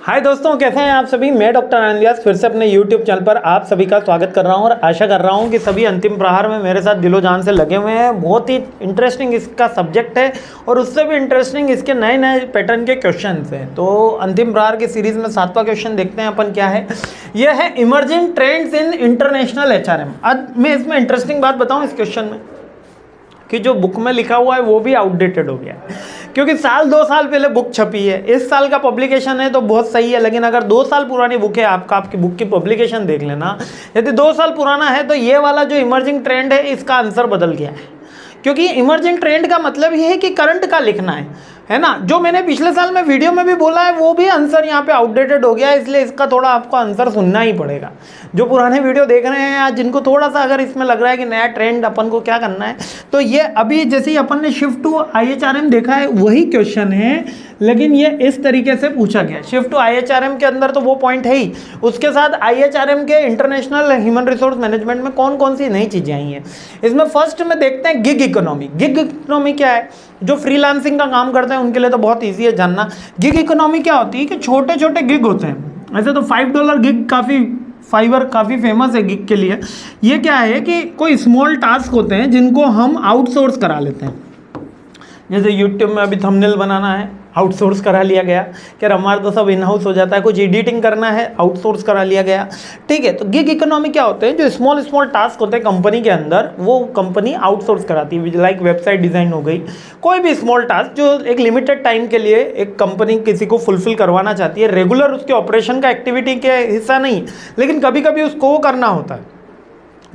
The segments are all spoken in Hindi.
हाय दोस्तों, कैसे हैं आप सभी। मैं डॉक्टर आनंद व्यास फिर से अपने यूट्यूब चैनल पर आप सभी का स्वागत कर रहा हूं और आशा कर रहा हूं कि सभी अंतिम प्रहार में मेरे साथ दिलो जान से लगे हुए हैं। बहुत ही इंटरेस्टिंग इसका सब्जेक्ट है और उससे भी इंटरेस्टिंग इसके नए नए पैटर्न के क्वेश्चन हैं। तो अंतिम प्रहार की सीरीज में 7वां क्वेश्चन देखते हैं अपन क्या है। यह है emerging trends in international HRM. आज मैं इसमें इंटरेस्टिंग बात बताऊँ इस क्वेश्चन में कि जो बुक में लिखा हुआ है वो भी आउटडेटेड हो गया है, क्योंकि 2 साल पहले बुक छपी है। इस साल का पब्लिकेशन है तो बहुत सही है, लेकिन अगर 2 साल पुरानी बुक है आपकी बुक की पब्लिकेशन देख लेना। यदि 2 साल पुराना है तो ये वाला जो इमर्जिंग ट्रेंड है इसका आंसर बदल गया है, क्योंकि इमर्जिंग ट्रेंड का मतलब ये है कि करंट का लिखना है ना। जो मैंने पिछले साल में वीडियो में भी बोला है वो भी आंसर यहाँ पे आउटडेटेड हो गया है, इसलिए इसका थोड़ा आपको आंसर सुनना ही पड़ेगा। जो पुराने वीडियो देख रहे हैं या जिनको थोड़ा सा अगर इसमें लग रहा है कि नया ट्रेंड अपन को क्या करना है, तो ये अभी जैसे ही अपन ने शिफ्ट टू IHRM देखा है वही क्वेश्चन है, लेकिन ये इस तरीके से पूछा गया। शिफ्ट टू IHRM के अंदर तो वो पॉइंट है ही, उसके साथ IHRM के इंटरनेशनल ह्यूमन रिसोर्स मैनेजमेंट में कौन कौन सी नई चीज़ें आई हैं। इसमें फर्स्ट में देखते हैं गिग इकोनॉमी। गिग इकोनॉमी क्या है? जो फ्रीलांसिंग का काम करते हैं उनके लिए तो बहुत ईजी है जानना। गिग इकोनॉमी क्या होती है कि छोटे छोटे गिग होते हैं। ऐसे तो $5 गिग फाइवर काफ़ी फेमस है गिग के लिए। ये क्या है कि कोई स्मॉल टास्क होते हैं जिनको हम आउटसोर्स करा लेते हैं। जैसे यूट्यूब में अभी थंबनेल बनाना है, आउटसोर्स करा लिया गया। क्या हमारा तो सब इन हाउस हो जाता है। कुछ एडिटिंग करना है, आउटसोर्स करा लिया गया। ठीक है, तो गिग इकोनॉमी क्या होते हैं? जो स्मॉल टास्क होते हैं कंपनी के अंदर, वो कंपनी आउटसोर्स कराती है। लाइक वेबसाइट डिज़ाइन हो गई, कोई भी स्मॉल टास्क जो एक लिमिटेड टाइम के लिए एक कंपनी किसी को फुलफिल करवाना चाहती है। रेगुलर उसके ऑपरेशन का एक्टिविटी के हिस्सा नहीं, लेकिन कभी कभी उसको वो करना होता है।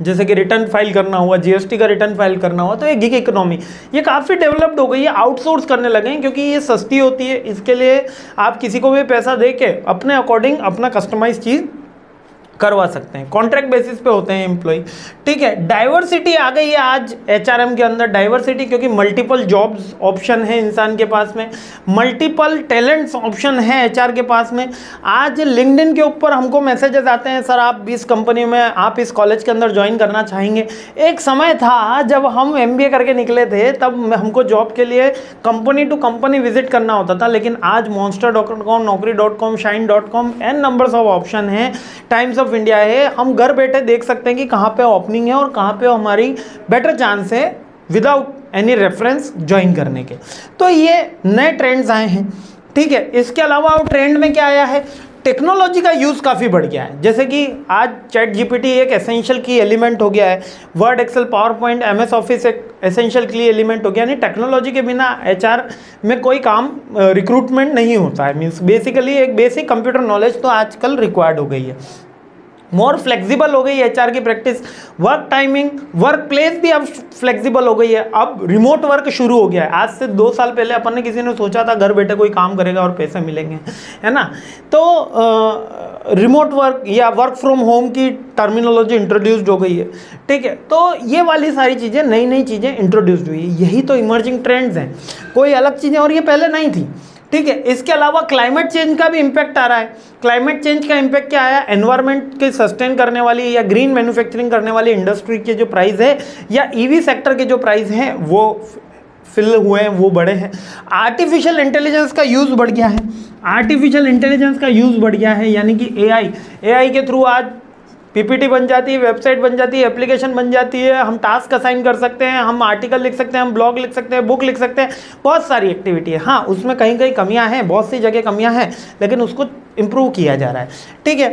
जैसे कि रिटर्न फाइल करना हुआ, GST का रिटर्न फाइल करना हुआ, तो ये गिग इकोनॉमी ये काफ़ी डेवलप्ड हो गई है। आउटसोर्स करने लगे हैं क्योंकि ये सस्ती होती है। इसके लिए आप किसी को भी पैसा दे के अपने अकॉर्डिंग अपना कस्टमाइज चीज़ करवा सकते हैं। कॉन्ट्रैक्ट बेसिस पे होते हैं एम्प्लॉय। ठीक है, डाइवर्सिटी आ गई है आज HRM के अंदर। डाइवर्सिटी क्योंकि मल्टीपल जॉब्स ऑप्शन है इंसान के पास में, मल्टीपल टैलेंट्स ऑप्शन है HR के पास में। आज लिंक्डइन के ऊपर हमको मैसेजेस आते हैं, सर आप इस कंपनी में, आप इस कॉलेज के अंदर ज्वाइन करना चाहेंगे। एक समय था जब हम MBA करके निकले थे तब हमको जॉब के लिए कंपनी टू कंपनी विजिट करना होता था, लेकिन आज monster.com, naukri.com, shine.com N numbers of option हैं। टाइम्स ऑफ इंडिया है, हम घर बैठे देख सकते हैं कि कहाँ पे ओपनिंग है और कहाँ पे हमारी बेटर चांस है विदाउट एनी रेफरेंस ज्वाइन करने के। तो ये नए ट्रेंड्स आए हैं। ठीक है, इसके अलावा ट्रेंड में क्या आया है? टेक्नोलॉजी का यूज़ काफ़ी बढ़ गया है। जैसे कि आज ChatGPT एक एसेंशियल की एलिमेंट हो गया है, Word, Excel, PowerPoint, MS Office एक एसेंशियल की एलिमेंट हो गया। यानी टेक्नोलॉजी के बिना HR में कोई काम रिक्रूटमेंट नहीं होता है। मीन्स बेसिकली एक बेसिक कंप्यूटर नॉलेज तो आजकल रिक्वायर्ड हो गई है। मोर फ्लेक्सिबल हो गई है HR की practice. Work timing, work place भी अब फ्लेक्सिबल हो गई है। अब रिमोट वर्क शुरू हो गया है। आज से 2 साल पहले अपन ने किसी ने सोचा था घर बैठे कोई काम करेगा और पैसे मिलेंगे, है ना। तो रिमोट वर्क या वर्क फ्रॉम होम की टर्मिनोलॉजी इंट्रोड्यूस्ड हो गई है। ठीक है, तो ये वाली सारी चीज़ें, नई नई चीज़ें इंट्रोड्यूस्ड हुई है। यही तो इमर्जिंग ट्रेंड्स हैं, कोई अलग चीज़ें, और ये पहले नहीं थी। ठीक है, इसके अलावा क्लाइमेट चेंज का भी इम्पैक्ट आ रहा है। क्लाइमेट चेंज का इम्पैक्ट क्या आया? एनवायरनमेंट के सस्टेन करने वाली या ग्रीन मैन्युफैक्चरिंग करने वाली इंडस्ट्री के जो प्राइस है या EV सेक्टर के जो प्राइस हैं वो फिल हुए हैं, वो बढ़े हैं। आर्टिफिशियल इंटेलिजेंस का यूज़ बढ़ गया है। आर्टिफिशियल इंटेलिजेंस का यूज़ बढ़ गया है, यानी कि AI के थ्रू आज PPT बन जाती है, वेबसाइट बन जाती है, एप्लीकेशन बन जाती है। हम टास्क असाइन कर सकते हैं, हम आर्टिकल लिख सकते हैं, हम ब्लॉग लिख सकते हैं, बुक लिख सकते हैं, बहुत सारी एक्टिविटी है। हाँ, उसमें कहीं कहीं कमियां हैं, बहुत सी जगह कमियां हैं, लेकिन उसको इम्प्रूव किया जा रहा है। ठीक है,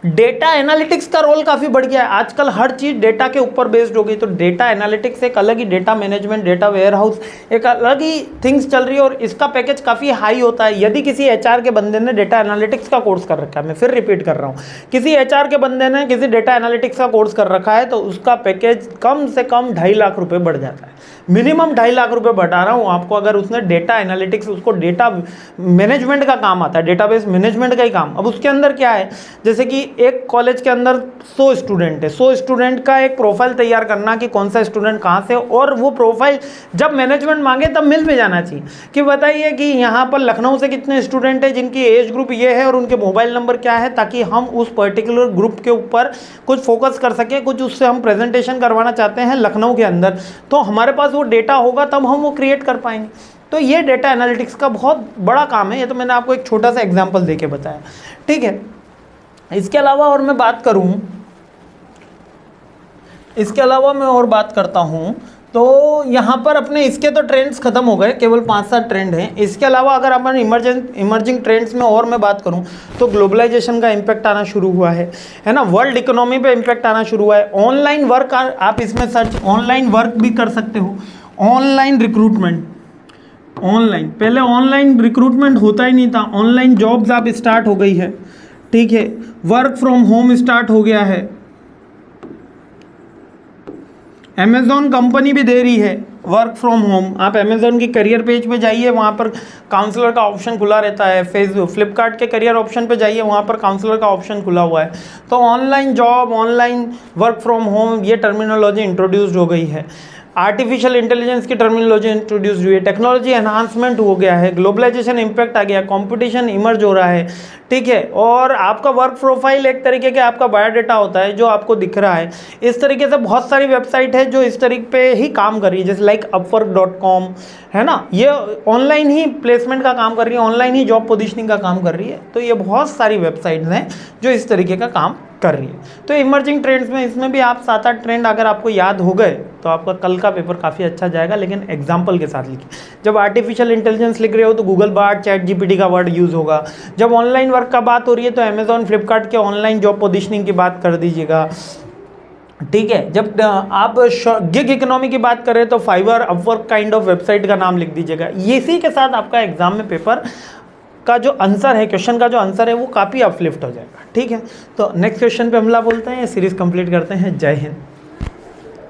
डेटा एनालिटिक्स का रोल काफ़ी बढ़ गया है। आजकल हर चीज़ डेटा के ऊपर बेस्ड हो गई, तो डेटा एनालिटिक्स एक अलग ही, डेटा मैनेजमेंट, डेटा वेयरहाउस एक अलग ही थिंग्स चल रही है और इसका पैकेज काफ़ी हाई होता है। यदि किसी HR के बंदे ने डेटा एनालिटिक्स का कोर्स कर रखा है, मैं फिर रिपीट कर रहा हूँ, किसी HR के बंदे ने किसी डेटा एनालिटिक्स का कोर्स कर रखा है तो उसका पैकेज कम से कम 2.5 लाख रुपये बढ़ जाता है। मिनिमम 2.5 लाख रुपये बता रहा हूँ आपको, अगर उसने डेटा एनालिटिक्स, उसको डेटा मैनेजमेंट का काम आता है, डेटाबेस मैनेजमेंट का ही काम। अब उसके अंदर क्या है, जैसे कि एक कॉलेज के अंदर 100 स्टूडेंट है, 100 स्टूडेंट का एक प्रोफाइल तैयार करना कि कौन सा स्टूडेंट कहाँ से, और वो प्रोफाइल जब मैनेजमेंट मांगे तब मिल भी जाना चाहिए कि बताइए कि यहाँ पर लखनऊ से कितने स्टूडेंट है जिनकी एज ग्रुप ये है और उनके मोबाइल नंबर क्या है, ताकि हम उस पर्टिकुलर ग्रुप के ऊपर कुछ फोकस कर सकें, कुछ उससे हम प्रेजेंटेशन करवाना चाहते हैं लखनऊ के अंदर, तो हमारे पास वो डेटा होगा तब हम वो क्रिएट कर पाएंगे। तो ये डेटा एनालिटिक्स का बहुत बड़ा काम है। ये तो मैंने आपको एक छोटा सा एग्जाम्पल दे के बताया, ठीक है। इसके अलावा और मैं बात करूँ, इसके अलावा मैं और बात करता हूँ तो यहाँ पर अपने इसके तो ट्रेंड्स खत्म हो गए, केवल 5-7 ट्रेंड हैं। इसके अलावा अगर अपन इमर्जिंग ट्रेंड्स में और मैं बात करूँ तो ग्लोबलाइजेशन का इम्पैक्ट आना शुरू हुआ है ना, वर्ल्ड इकोनॉमी पे इम्पैक्ट आना शुरू हुआ है। ऑनलाइन वर्क, आप इसमें सर्च ऑनलाइन वर्क भी कर सकते हो, ऑनलाइन रिक्रूटमेंट, ऑनलाइन, पहले ऑनलाइन रिक्रूटमेंट होता ही नहीं था, ऑनलाइन जॉब्स आप स्टार्ट हो गई है, ठीक है। वर्क फ्रॉम होम स्टार्ट हो गया है, अमेज़ॉन कंपनी भी दे रही है वर्क फ्रॉम होम। आप अमेज़ॉन की करियर पेज पे जाइए, वहाँ पर काउंसलर का ऑप्शन खुला रहता है। फ्लिपकार्ट के करियर ऑप्शन पे जाइए, वहाँ पर काउंसलर का ऑप्शन खुला हुआ है। तो online job, online work from home, ये टर्मिनोलॉजी इंट्रोड्यूस्ड हो गई है। आर्टिफिशियल इंटेलिजेंस की टर्मिनोलॉजी इंट्रोड्यूस हुई है, टेक्नोलॉजी एनहांसमेंट हो गया है, ग्लोबलाइजेशन इम्पैक्ट आ गया, कंपटीशन इमर्ज हो रहा है, ठीक है। और आपका वर्क प्रोफाइल एक तरीके के आपका बायोडाटा होता है जो आपको दिख रहा है। इस तरीके से बहुत सारी वेबसाइट है जो इस तरीके पे ही काम कर रही है, जैसे लाइक upwork.com है ना, ये ऑनलाइन ही प्लेसमेंट का काम कर रही है, ऑनलाइन ही जॉब पोजीशनिंग का काम कर रही है। तो ये बहुत सारी वेबसाइट्स हैं जो इस तरीके का काम कर रही है। तो इमर्जिंग ट्रेंड्स में इसमें भी आप 7-8 ट्रेंड अगर आपको याद हो गए तो आपका कल का पेपर काफ़ी अच्छा जाएगा, लेकिन एग्जाम्पल के साथ लिखिए। जब आर्टिफिशियल इंटेलिजेंस लिख रहे हो तो गूगल बार्ड, चैट जीपीटी का वर्ड यूज़ होगा। जब ऑनलाइन वर्क का बात हो रही है तो अमेजॉन, फ्लिपकार्ट के ऑनलाइन जॉब पोजीशनिंग की बात कर दीजिएगा, ठीक है। जब आप गिग इकोनॉमी की बात करें तो Fiverr, Upwork kind of website का नाम लिख दीजिएगा। इसी के साथ आपका एग्जाम में पेपर का जो आंसर है, क्वेश्चन का जो आंसर है वो काफ़ी अपलिफ्ट हो जाएगा, ठीक है। तो नेक्स्ट क्वेश्चन पे हमला बोलते हैं, सीरीज कंप्लीट करते हैं। जय हिंद।